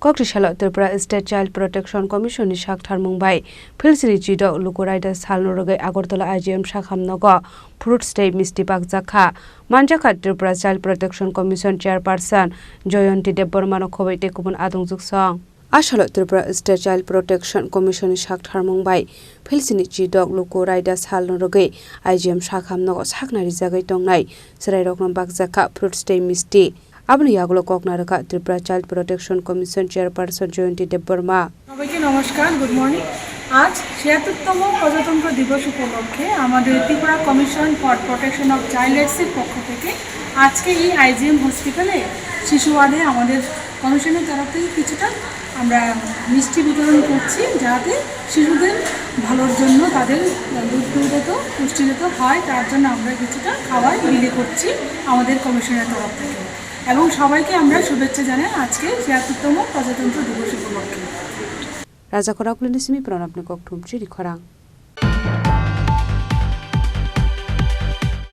Kokrishala Tripura State Child Protection Commission ni Shakhtar Mumbai Philsnichidok Luku raida Rwgwi Agartala IGM Sakham Nogo Fruit State Misti Bakjakha Bakjakha Tripura Child Protection Commission Chairperson Joyanti Debbormano Khobaite Kubun Adungjuk Song Ashalo Tripura State Child Protection Commission ni Shakhtar Mumbai Philsnichidok Luku raida Rwgwi IGM Sakham Nogo Saknari Jagai Tongnai Srairokno Bakjakha Fruit State Misti Abni Yagulo Koknaraka Tripura Child Protection Commission Chairperson Joyanti Debborma সবাইকে নমস্কার good morning আজ ৭৬তম প্রজাতন্ত্র দিবস উপলক্ষে আমাদের Tripura commission for protection of child রাইটসের পক্ষ থেকে আজকে এই আইজিএম হসপিটালে শিশু ওয়ার্ডে আমাদের কমিশনের তরফ থেকে কিছুটা আমরা মিষ্টি বিতরণ করছি যাতে শিশুদের ভালোর জন্য তাদের দুধ পুষ্টিগত হয় তার জন্য আমরা কিছুটা খাবার বিলি করছি আমাদের কমিশনের তরফ থেকে এবং সবাইকে আমরা শুভেচ্ছা জানাই আজকে ৭৬তম প্রজাতন্ত্র দিবস উপলক্ষে রাজা খোরাং কুলিনিসমি প্রণাম নিকক ঠুমচি খোরাং